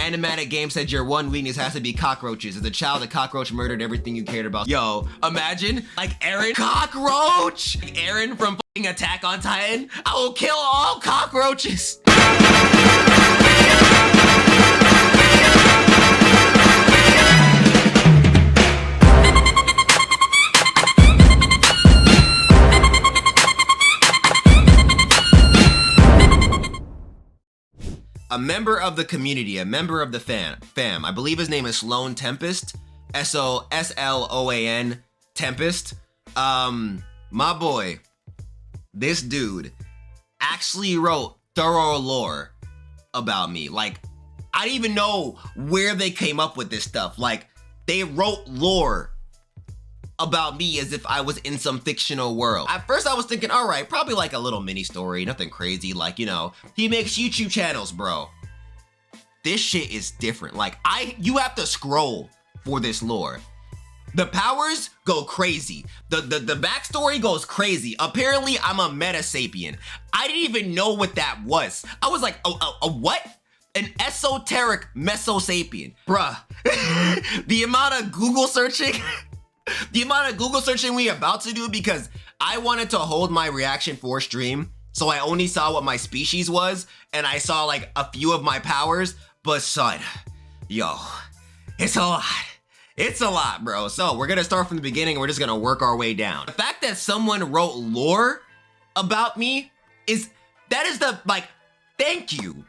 Animatic Game said your one weakness has to be cockroaches. As a child, a cockroach murdered everything you cared about. Yo, imagine like Eren, cockroach! Like Eren from fucking Attack on Titan. I will kill all cockroaches. A member of the community, a member of the fam. I believe his name is Sloan Tempest. S-O-S-L-O-A-N Tempest. My boy, this dude actually wrote thorough lore about me. Like, I didn't even know where they came up with this stuff. Like, they wrote lore about me as if I was in some fictional world. At first I was thinking, all right, probably like a little mini story, nothing crazy, like, you know, he makes YouTube channels, bro. This shit is different. Like, you have to scroll for this lore. The powers go crazy. The backstory goes crazy. Apparently, I'm a meta-sapien. I didn't even know what that was. I was like, a what? An esoteric mesosapien. Bruh, the amount of Google searching we about to do, because I wanted to hold my reaction for stream, so I only saw what my species was, and I saw like a few of my powers, but son, yo, it's a lot. It's a lot, bro. So we're gonna start from the beginning and we're just gonna work our way down. The fact that someone wrote lore about me that is the, like, thank you,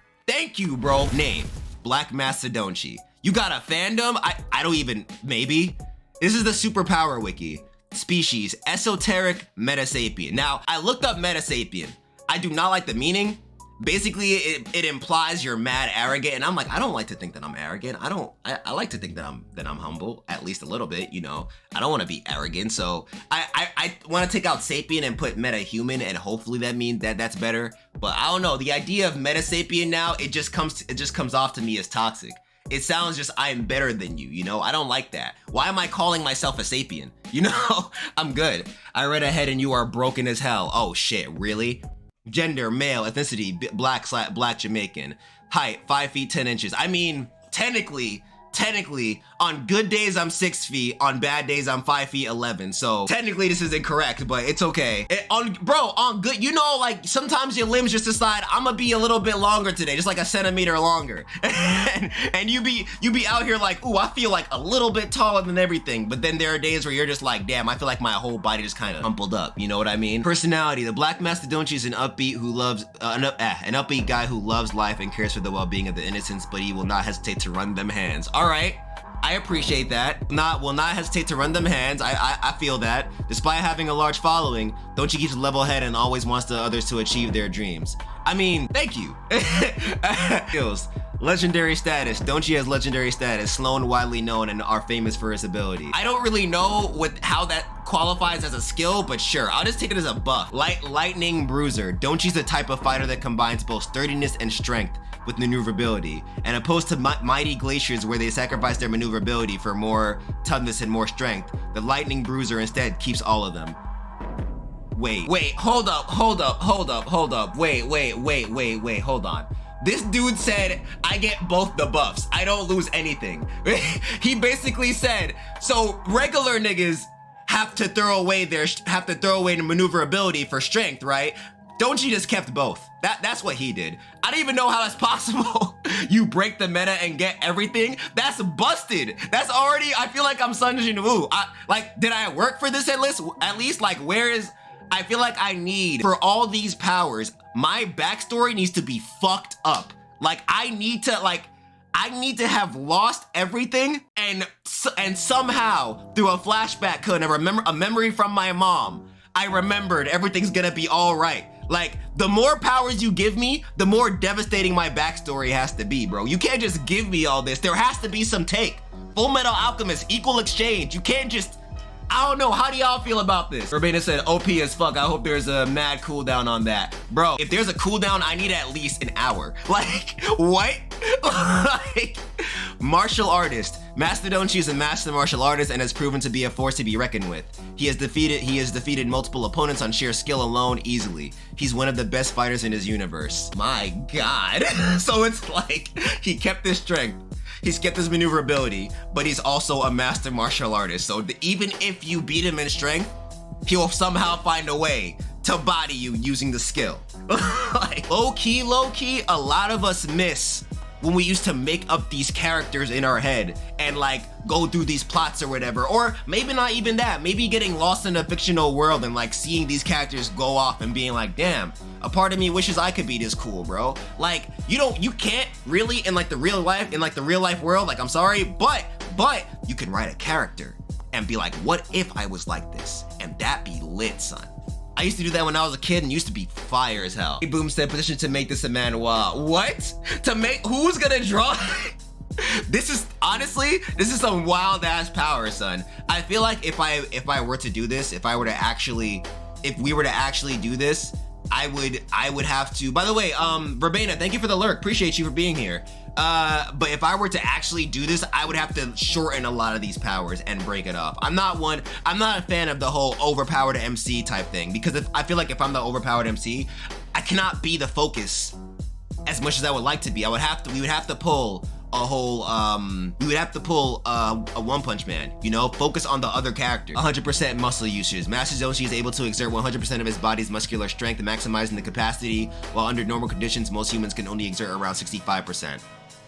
bro. Name, Black Mastadonte. You got a fandom? I don't even, maybe. This is the superpower wiki. Species, esoteric metasapien. Now, I looked up metasapien. I do not like the meaning. Basically, it implies you're mad arrogant, and I'm like, I don't like to think that I'm arrogant. I like to think that I'm humble, at least a little bit, you know. I don't want to be arrogant, so I want to take out sapien and put metahuman, and hopefully that means that's better. But I don't know, the idea of metasapien now, it just comes off to me as toxic. It sounds just, I'm better than you, you know? I don't like that. Why am I calling myself a sapien? You know, I'm good. I read ahead and you are broken as hell. Oh shit, really? Gender, male, ethnicity, black Jamaican. Height, 5 feet 10 inches. I mean, technically, on good days I'm 6 feet, on bad days I'm 5 feet 11. So technically this is incorrect, but it's okay. On good, you know, like sometimes your limbs just decide I'm gonna be a little bit longer today, just like a centimeter longer. and you be out here like, ooh, I feel like a little bit taller than everything. But then there are days where you're just like, damn, I feel like my whole body just kind of humpled up. You know what I mean? Personality: the Black Mastodonte is an upbeat who loves an upbeat guy who loves life and cares for the well-being of the innocents, but he will not hesitate to run them hands. All right, I appreciate that. Will not hesitate to run them hands. I feel that. Despite having a large following, Donte keeps a level head and always wants others to achieve their dreams. I mean, thank you. Skills. Legendary status. Donte has legendary status. Sloan widely known and are famous for his ability. I don't really know how that qualifies as a skill, but sure, I'll just take it as a buff. Lightning Bruiser. Donte's the type of fighter that combines both sturdiness and strength with maneuverability, and opposed to mighty glaciers where they sacrifice their maneuverability for more toughness and more strength, the Lightning Bruiser instead keeps all of them. Wait, hold up, wait, hold on. This dude said I get both the buffs. I don't lose anything. He basically said, so regular niggas have to throw away their maneuverability for strength, right? Donte just kept both. That's what he did. I don't even know how that's possible. You break the meta and get everything? That's busted. That's already, I feel like I'm Sun Jin-woo. Did I work for this at least? Like, where is, I feel like I need, for all these powers, my backstory needs to be fucked up. Like, I need to have lost everything and somehow, through a flashback and a memory from my mom, I remembered everything's gonna be all right. Like, the more powers you give me, the more devastating my backstory has to be, bro. You can't just give me all this. There has to be some take. Full Metal Alchemist, equal exchange. You can't just, I don't know, how do y'all feel about this? Urbana said, OP as fuck. I hope there's a mad cooldown on that. Bro, if there's a cooldown, I need at least an hour. Like, what? Like, Martial artist. Mastadonte is a master martial artist and has proven to be a force to be reckoned with. He has defeated multiple opponents on sheer skill alone easily. He's one of the best fighters in his universe. My God. So it's like he kept his strength. He's kept his maneuverability, but he's also a master martial artist. So even if you beat him in strength, he'll somehow find a way to body you using the skill. Like, low key, a lot of us miss when we used to make up these characters in our head and like go through these plots or whatever, or maybe not even that, maybe getting lost in a fictional world and like seeing these characters go off and being like, damn, a part of me wishes I could be this cool, bro. Like, you can't really in like the real life world, like I'm sorry, but you can write a character and be like, what if I was like this? And that be lit, son. I used to do that when I was a kid and used to be fire as hell. Boom said petition to make this a manhwa. What? Who's gonna draw? This is some wild ass power, son. I feel like if I were to do this, if we were to actually do this, I would have to, by the way, Verbena, thank you for the lurk. Appreciate you for being here. But if I were to actually do this, I would have to shorten a lot of these powers and break it up. I'm not a fan of the whole overpowered MC type thing, because I feel like if I'm the overpowered MC, I cannot be the focus as much as I would like to be. We would have to pull a whole, a One Punch Man, you know, focus on the other characters. 100% muscle usage. Mastadonte is able to exert 100% of his body's muscular strength, maximizing the capacity, while under normal conditions, most humans can only exert around 65%.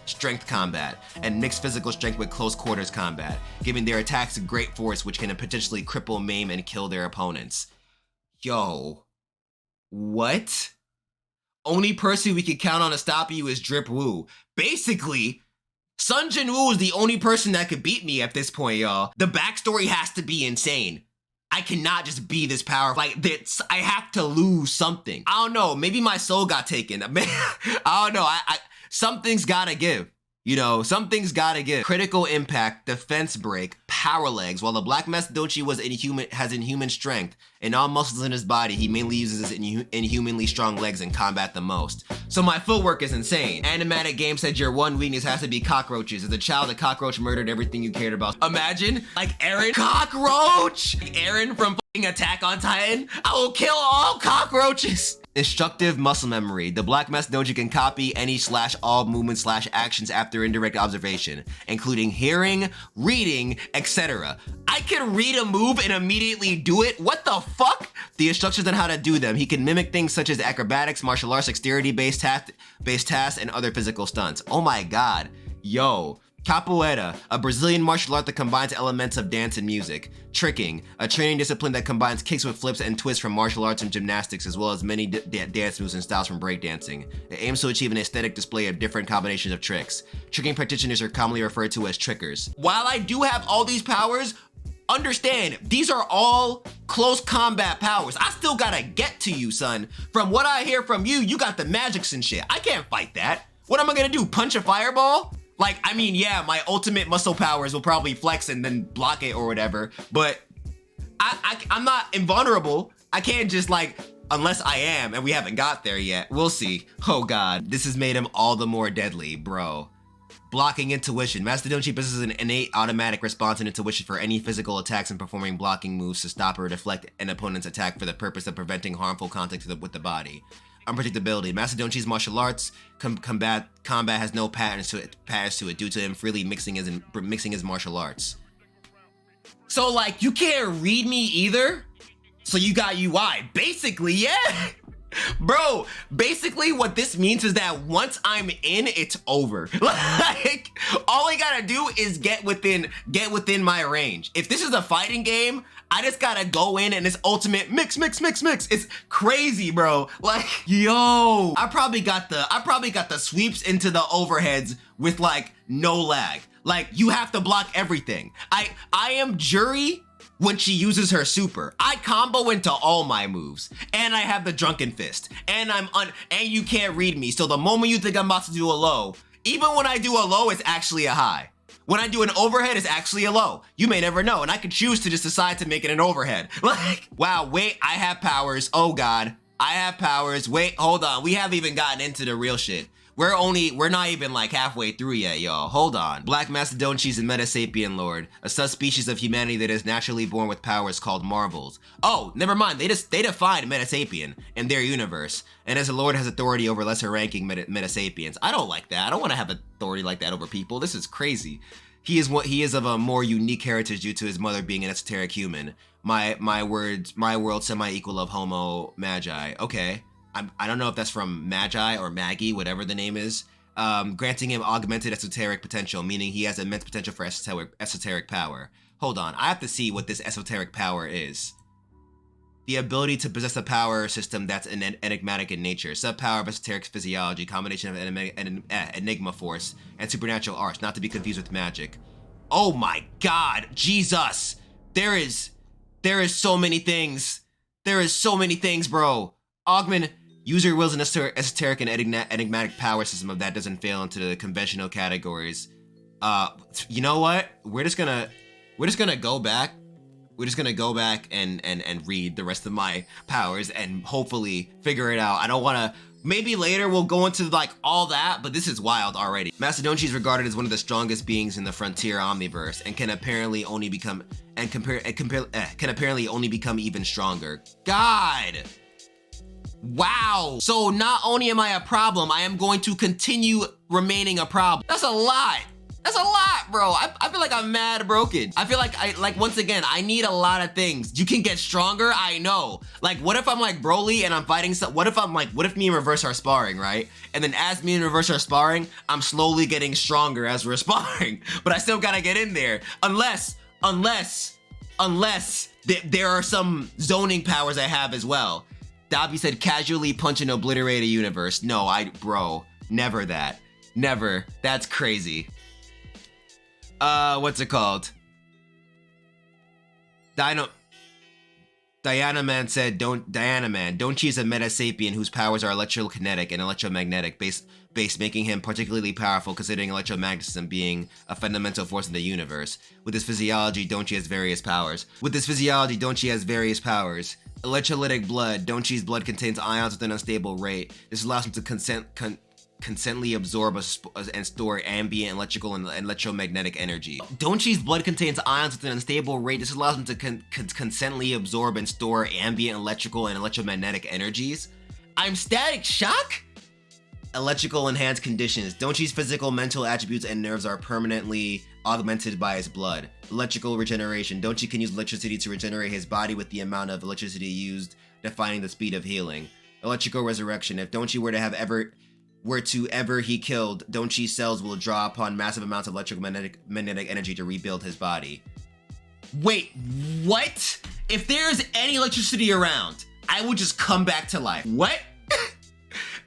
Strength combat, and mixed physical strength with close quarters combat, giving their attacks a great force which can potentially cripple, maim, and kill their opponents. Yo, what? Only person we can count on to stop you is Drip Woo. Basically, Sun Jin Woo is the only person that could beat me at this point, y'all. The backstory has to be insane. I cannot just be this powerful. Like, I have to lose something. I don't know, maybe my soul got taken. I don't know, something's gotta give. You know, something's gotta give. Critical impact, defense break, power legs. While the Black Mastadonte has inhuman strength and all muscles in his body, he mainly uses his inhumanly strong legs in combat the most. So my footwork is insane. Animatic Game said your one weakness has to be cockroaches. As a child, a cockroach murdered everything you cared about. Imagine, like Eren, cockroach! Like Eren from Attack on Titan. I will kill all cockroaches. Instructive muscle memory. The Black Mastadonte can copy any / all movements / actions after indirect observation, including hearing, reading, etc. I can read a move and immediately do it? What the fuck? The instructions on how to do them. He can mimic things such as acrobatics, martial arts, dexterity-based tasks, and other physical stunts. Oh my God. Yo. Capoeira, a Brazilian martial art that combines elements of dance and music. Tricking, a training discipline that combines kicks with flips and twists from martial arts and gymnastics, as well as many dance moves and styles from breakdancing. It aims to achieve an aesthetic display of different combinations of tricks. Tricking practitioners are commonly referred to as trickers. While I do have all these powers, understand, these are all close combat powers. I still gotta get to you, son. From what I hear from you, you got the magics and shit. I can't fight that. What am I gonna do, punch a fireball? Like, I mean, yeah, my ultimate muscle powers will probably flex and then block it or whatever, but I'm not invulnerable. I can't just like, unless I am, and we haven't got there yet. We'll see. Oh God, this has made him all the more deadly, bro. Blocking intuition. Mastadonte possesses an innate automatic response and intuition for any physical attacks and performing blocking moves to stop or deflect an opponent's attack for the purpose of preventing harmful contact with the body. Unpredictability. Mastadonte's martial arts combat has no patterns to it due to him freely mixing his martial arts. So like, you can't read me either? So you got UI. Basically, yeah. Bro, basically what this means is that once I'm in, it's over. Like, all I gotta do is get within my range. If this is a fighting game, I just gotta go in and it's ultimate mix. It's crazy, bro. Like, yo, I probably got the sweeps into the overheads with like no lag. Like, you have to block everything. I am Jury when she uses her super. I combo into all my moves, and I have the drunken fist, and and you can't read me. So the moment you think I'm about to do a low, even when I do a low, it's actually a high. When I do an overhead, it's actually a low. You may never know, and I could choose to just decide to make it an overhead. Like, wow, wait, I have powers. Oh God, I have powers. Wait, hold on. We haven't even gotten into the real shit. We're not even like halfway through yet, y'all. Hold on. Black Mastadonte is a Metasapien Lord, a subspecies of humanity that is naturally born with powers called marvels. Oh, never mind. They defined Metasapien in their universe, and as a Lord has authority over lesser ranking Metasapiens. I don't like that. I don't want to have authority like that over people. This is crazy. He is of a more unique heritage due to his mother being an esoteric human. My world semi-equal of Homo Magi. Okay. I don't know if that's from Magi or Maggie, whatever the name is, granting him augmented esoteric potential, meaning he has immense potential for esoteric power. Hold on, I have to see what this esoteric power is. The ability to possess a power system that's enigmatic in nature, sub-power of esoteric physiology, combination of enigma force, and supernatural arts, not to be confused with magic. Oh my god, Jesus! There is so many things. There is so many things, bro. Augment. User wills an esoteric and enigmatic power system of that doesn't fail into the conventional categories. You know what? We're just gonna go back. We're just gonna go back and read the rest of my powers and hopefully figure it out. I don't wanna. Maybe later we'll go into like all that, but this is wild already. Mastadonte is regarded as one of the strongest beings in the frontier omniverse and can apparently only become even stronger. God. Wow. So not only am I a problem, I am going to continue remaining a problem. That's a lot. That's a lot, bro. I feel like I'm mad broken. I feel like once again, I need a lot of things. You can get stronger, I know. Like, what if I'm like Broly and I'm fighting what if me and Reverse are sparring, right? And then as me and Reverse are sparring, I'm slowly getting stronger as we're sparring. But I still gotta get in there. Unless there are some zoning powers I have as well. Dobby said casually punch and obliterate a universe. No, bro, never that. Never. That's crazy. What's it called? Diana Man said, Diana Man, don't choose a Metasapien whose powers are electrokinetic and electromagnetic based, making him particularly powerful considering electromagnetism being a fundamental force in the universe. With his physiology, Donte has various powers. Electrolytic blood. Donchi's blood contains ions with an unstable rate. This allows him to consistently absorb and store ambient electrical and electromagnetic energy. Donchi's blood contains ions with an unstable rate. This allows him to consistently absorb and store ambient electrical and electromagnetic energies. I'm static shock? Electrical enhanced conditions. Donchi's physical, mental attributes and nerves are permanently augmented by his blood. Electrical regeneration. Donchi can use electricity to regenerate his body with the amount of electricity used, defining the speed of healing. Electrical resurrection. If Donchi were to ever he killed, Donchi's cells will draw upon massive amounts of electromagnetic energy to rebuild his body. Wait, what? If there's any electricity around, I will just come back to life. What?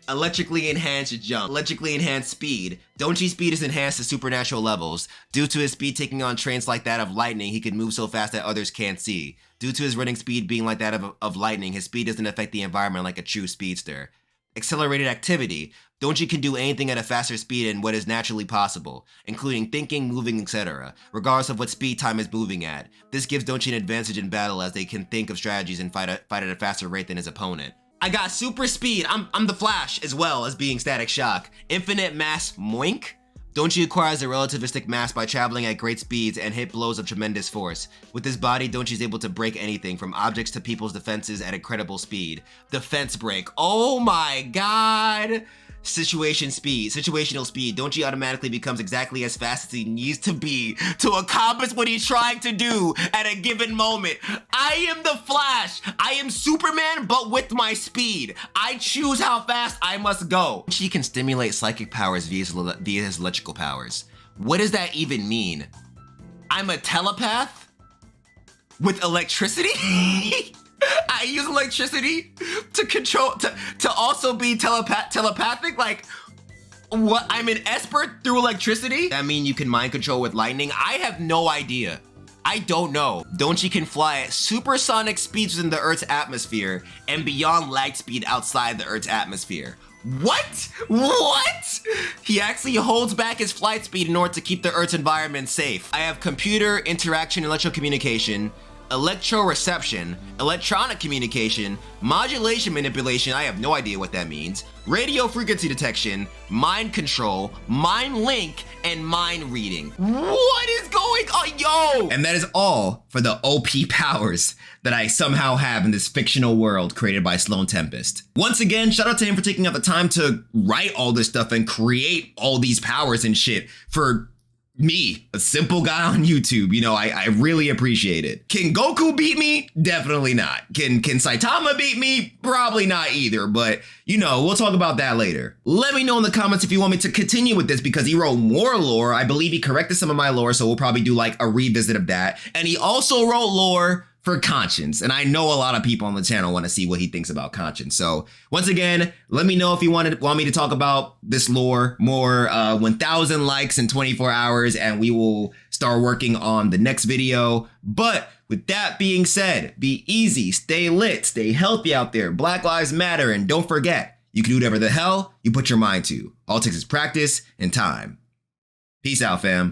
Electrically enhanced jump. Electrically enhanced speed. Donchi's speed is enhanced to supernatural levels. Due to his speed taking on traits like that of lightning, he can move so fast that others can't see. Due to his running speed being like that of lightning, his speed doesn't affect the environment like a true speedster. Accelerated activity. Donchi can do anything at a faster speed than what is naturally possible, including thinking, moving, etc., regardless of what speed time is moving at. This gives Donchi an advantage in battle as they can think of strategies and fight at a faster rate than his opponent. I got super speed. I'm the Flash as well as being static shock. Infinite mass moink. Donchi acquires a relativistic mass by traveling at great speeds and hit blows of tremendous force. With his body, Donchi is able to break anything from objects to people's defenses at incredible speed. Defense break. Oh my god. Situational speed. Donchi automatically becomes exactly as fast as he needs to be to accomplish what he's trying to do at a given moment. I am the Flash. I am Superman, but with my speed. I choose how fast I must go. Donchi can stimulate psychic powers via his electrical powers. What does that even mean? I'm a telepath with electricity? I use electricity to control, to also be telepathic? Like, what? I'm an expert through electricity? That mean you can mind control with lightning? I have no idea. I don't know. Donchi can fly at supersonic speeds within the Earth's atmosphere and beyond light speed outside the Earth's atmosphere. What? What? He actually holds back his flight speed in order to keep the Earth's environment safe. I have computer, interaction, electrocommunication, electroreception, electronic communication, modulation manipulation, I have no idea what that means, radio frequency detection, mind control, mind link, and mind reading. What is going on, yo? And that is all for the OP powers that I somehow have in this fictional world created by Sloan Tempest. Once again, shout out to him for taking out the time to write all this stuff and create all these powers and shit for me, a simple guy on YouTube. You know, I really appreciate it. Can Goku beat me? Definitely not. Can Saitama beat me? Probably not either, but you know, we'll talk about that later. Let me know in the comments if you want me to continue with this, because he wrote more lore. I believe he corrected some of my lore, so we'll probably do like a revisit of that. And he also wrote lore for conscience, and I know a lot of people on the channel want to see what he thinks about conscience. So once again, let me know if you want me to talk about this lore more. 1,000 likes in 24 hours and we will start working on the next video. But with that being said, be easy, stay lit, stay healthy out there. Black Lives Matter, and don't forget, you can do whatever the hell you put your mind to. All it takes is practice and time. Peace out, fam.